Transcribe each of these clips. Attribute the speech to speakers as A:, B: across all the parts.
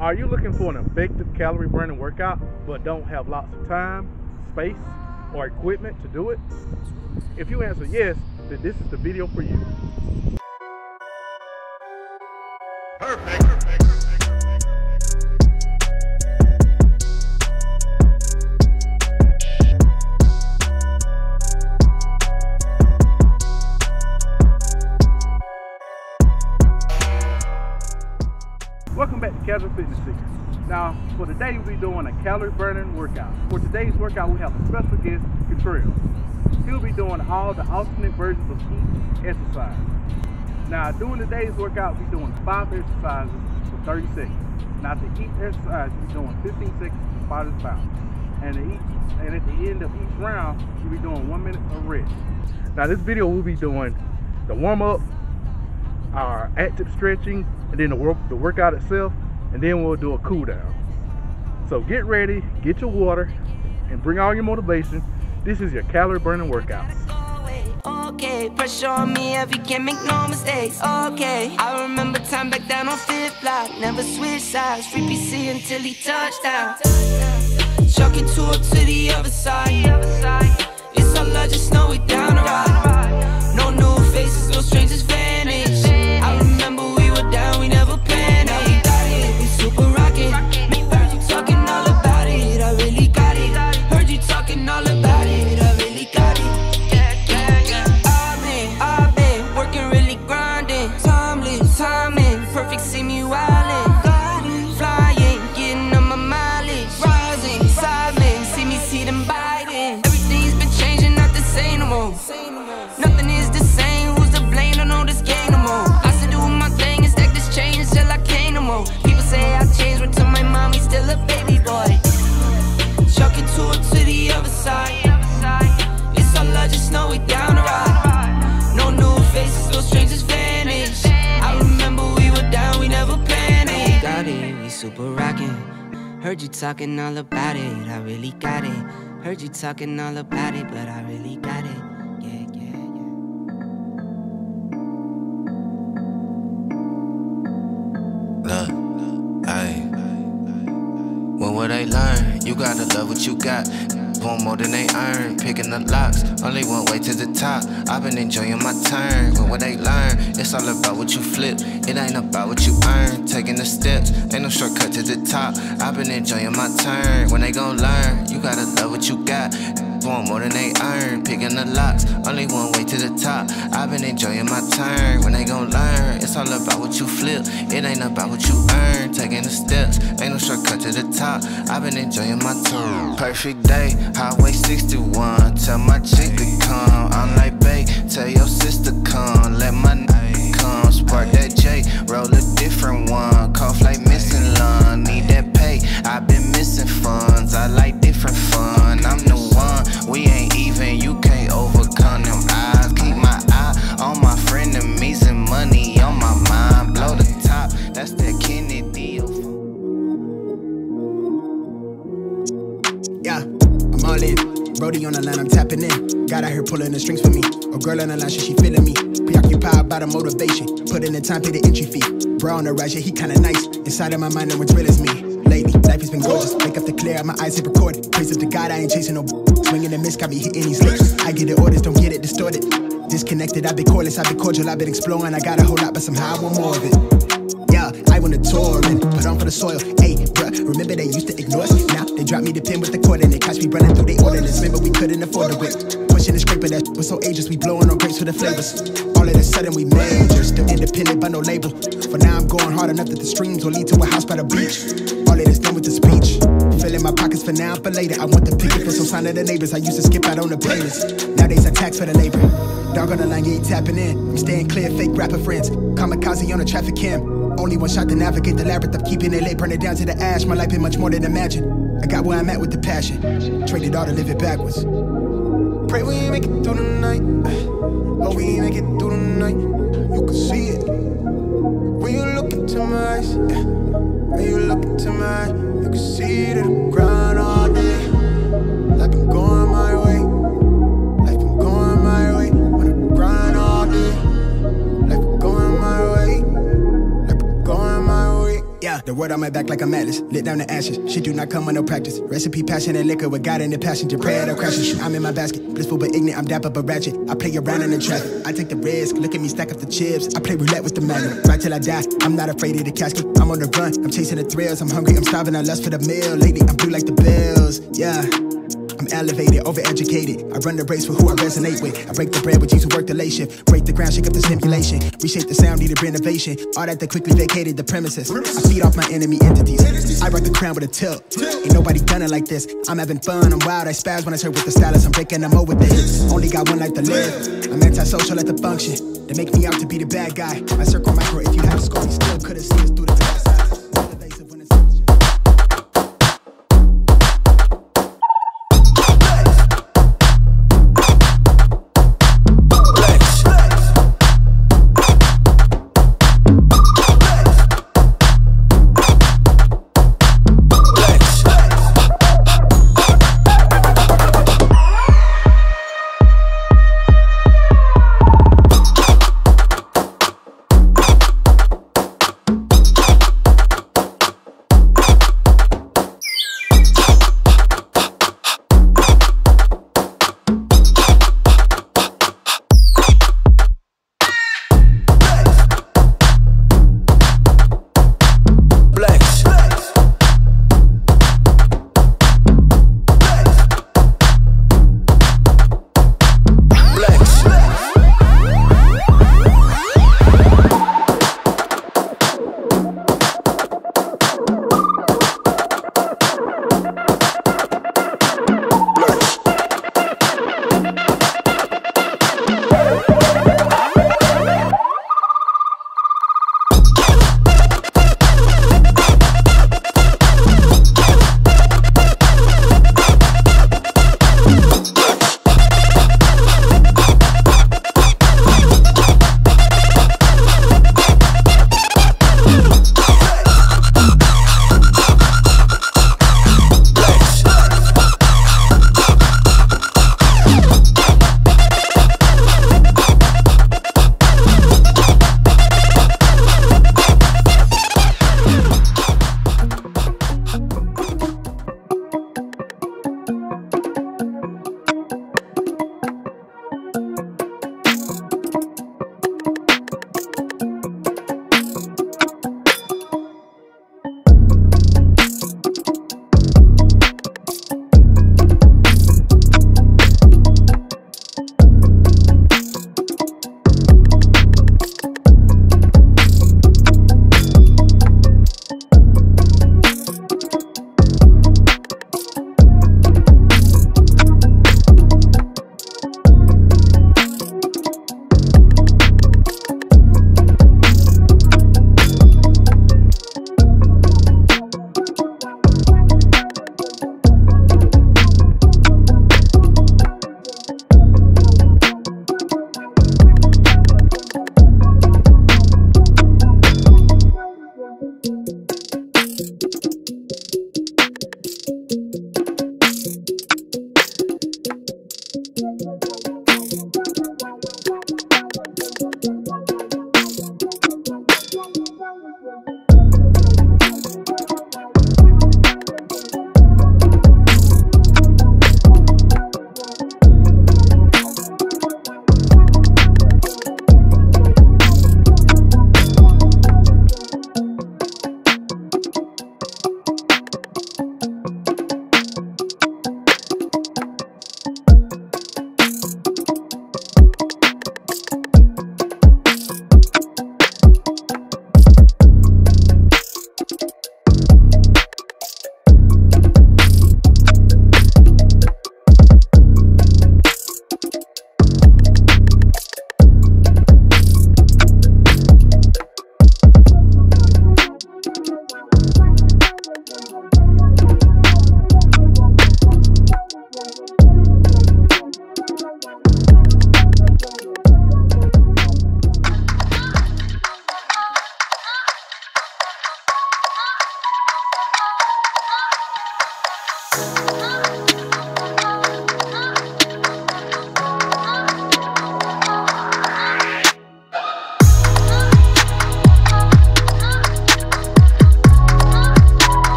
A: Are you looking for an effective calorie burning workout but don't have lots of time, space, or equipment to do it? If you answer yes, then this is the video for you. Perfect. Welcome back to Casual Fitness Secrets. Now, for today, we'll be doing a calorie burning workout. For today's workout, we have a special guest, Calorie. He'll be doing all the alternate versions of each exercise. Now, during today's workout, we'll be doing 5 exercises for 30 seconds. Now, after each exercise, you'll be doing 15 seconds to spot his bounce. And at the end of each round, you'll be doing 1 minute of rest. Now, this video, we'll be doing the warm-up, our active stretching, and then the workout itself, and then we'll do a cool down. So get ready, get your water, and bring all your motivation. This is your calorie burning workouts.
B: Okay, pressure on me if you can't make no mistakes. Okay, I remember time back down on 5th block, never switch sides, free PC until he touched down. Chucking to the other side. It's all love, just know we down to ride. No new faces, no strangers vanish. I remember we were down, we never panicked. Now we got it, we super rockin'. Heard you talking all about it, I really got it. Heard you talking all about it, I really got it. I've been working, really grinding. Timing, perfect, see me wildin'. Flying, getting on my mileage. Rising, silent, see them biting. Everything's been changing, not the same no more. Nothing is the same, who's to blame? Don't know this game no more. I still doing my thing and stack this change until I can't no more. People say I changed, but to my mom, he's still a baby boy. Chucking to the other side. It's all love, just know we down to ride. No new faces, no strangers vanish. I remember we were down, we never panicked. Got it, we super rockin'. Heard you talking all about it, I really got it. Heard you talking all about it, but I really got it.
C: When will they learn? You gotta love what you got. Want more than they earn, picking the locks, only one way to the top. I've been enjoying my turn. When will they learn? It's all about what you flip, it ain't about what you earn. Taking the steps, ain't no shortcut to the top. I've been enjoying my turn. When they gon' learn? You gotta love what you got. Want more than they earn, picking the locks, only one way to the top. I've been enjoying my turn. When they gon' learn? It's all about what you flip, it ain't about what you earn. Taking the steps, ain't no shortcut to the top. I've been enjoying my turn. Perfect day, Highway 61. Tell my chick to come. I'm like, babe, tell your sister come. Let my come. Spark that J, roll a different one. Cough like missing lung, need that pay. I've been missing funds, I like different fun. I'm the one, we ain't even, you can't overcome them eyes. Keep my eye on my friend and me, and money on my mind. Blow the top, that's that Kennedy.
D: Yeah, I'm all in. Brody on the line, I'm tapping in. God out here pulling the strings for me. A girl on the line, she feeling me. Preoccupied by the motivation. Put in the time, pay the entry fee. Bro on the rise, yeah, he kinda nice. Inside of my mind, no one's real as me. Lately, life has been gorgeous. Wake up to clear, my eyes hit recorded. Praise up to God, I ain't chasing no swinging the miss, got me hitting these licks. I get the orders, don't get it distorted. Disconnected, I've been cordless, I've been cordial, I've been exploring. I got a whole lot, but somehow I want more of it. Yeah, I want a tour and put on for the soil. Hey, bruh, remember they used to ignore us? Now they dropped me the pin with the cord and they catch me running through the ordinance. Remember we couldn't afford the whip. Pushing the scraper, that was so ageless. We blowing on grapes for the flavors. All of a sudden we major, still independent but no label. For now I'm going hard enough that the streams will lead to a house by the beach. All of this done with the speech. Filling my pockets for now, for later. I want the picket for some sign of the neighbors. I used to skip out on the playlist. Nowadays I tax for the labor. Dog on the line, yeah, he tapping in. I'm staying clear, fake rapper friends. Kamikaze on the traffic cam. Only one shot to navigate the labyrinth of keeping it late, burn it down to the ash. My life been much more than imagine. I got where I'm at with the passion. Traded all to live it backwards. Pray we make it through the night. Oh, we make it through the night. You can see it. When you look into my eyes. When you look into my eyes. You can see that I'm grind all day. Life been going my way. Life been going my way. When I grind all day. Life been going my way. Life been going my way. Yeah, the word on my back like a atlas. Lit down the ashes. Shit do not come with no practice. Recipe, passion, and liquor with God in the passenger. Prayer to crashes. I'm in my basket. Blissful but ignorant. I'm dapper but ratchet. I play around in the traffic. I take the risk. Look at me stack up the chips. I play roulette with the magnet. Right till I die. I'm not afraid of the casket. I'm on the run. I'm chasing the thrills. I'm hungry. I'm starving. I lust for the meal. Lately, I'm blue like the bills. Yeah. I'm elevated, overeducated. I run the race for who I resonate with. I break the bread with Jesus who work the late shift. Break the ground, shake up the stimulation. Reshape the sound, needed renovation. All that quickly vacated the premises. I feed off my enemy entities. I rock the crown with a tilt. Ain't nobody done it like this. I'm having fun, I'm wild, I spaz when I serve with the stylist. I'm breaking them over with the hits. Only got one life to live. I'm antisocial at the function. They make me out to be the bad guy. I circle micro, if you had a score, you still could've seen us through the glass side.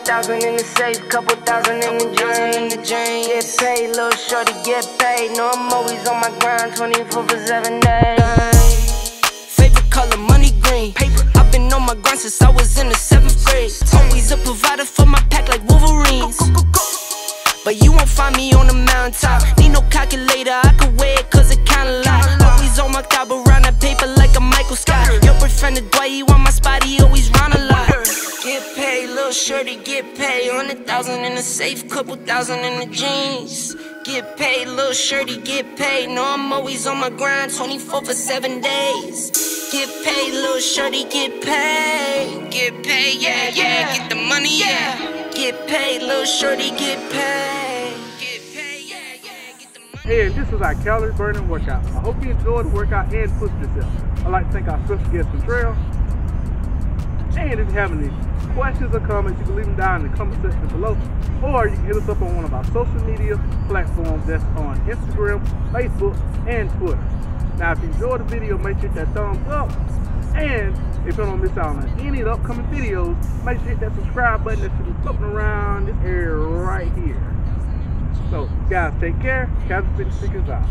B: 100,000 in the safe, couple thousand in the drain. Get paid, little shorty, get paid. No, I'm always on my grind, 24 for 7 days. Favorite color, money green. Paper. I've been on my grind since I was in the 7th grade. Always a provider for my pack like Wolverines. But you won't find me on the mountaintop. Need no calculator, I could weigh it cause it kinda lot. Always on my top around that paper like a Michael Scott. Your boyfriend the Dwight, he want my spot, he always round a lot. Get paid, little shorty, get paid. 100,000 in the safe, couple thousand in the jeans. Get paid, little shorty, get paid. No, I'm always on my grind, 24 for 7 days. Get paid, little shorty, get paid. Get paid, yeah, yeah, get the money, yeah. Get paid, little shorty, get paid. Get paid, yeah, yeah, get the money.
A: Hey, and this is our calorie burning workout. I hope you enjoyed the workout and pushed yourself. I'd like to thank our special guest, Trail. And if you have any questions or comments, you can leave them down in the comment section below, or you can hit us up on one of our social media platforms that's on Instagram, Facebook, and Twitter. Now, if you enjoyed the video, make sure you hit that thumbs up, and if you don't miss out on any of the upcoming videos, make sure you hit that subscribe button that should be floating around this area right here. So, guys, take care. Casual Fitness is out.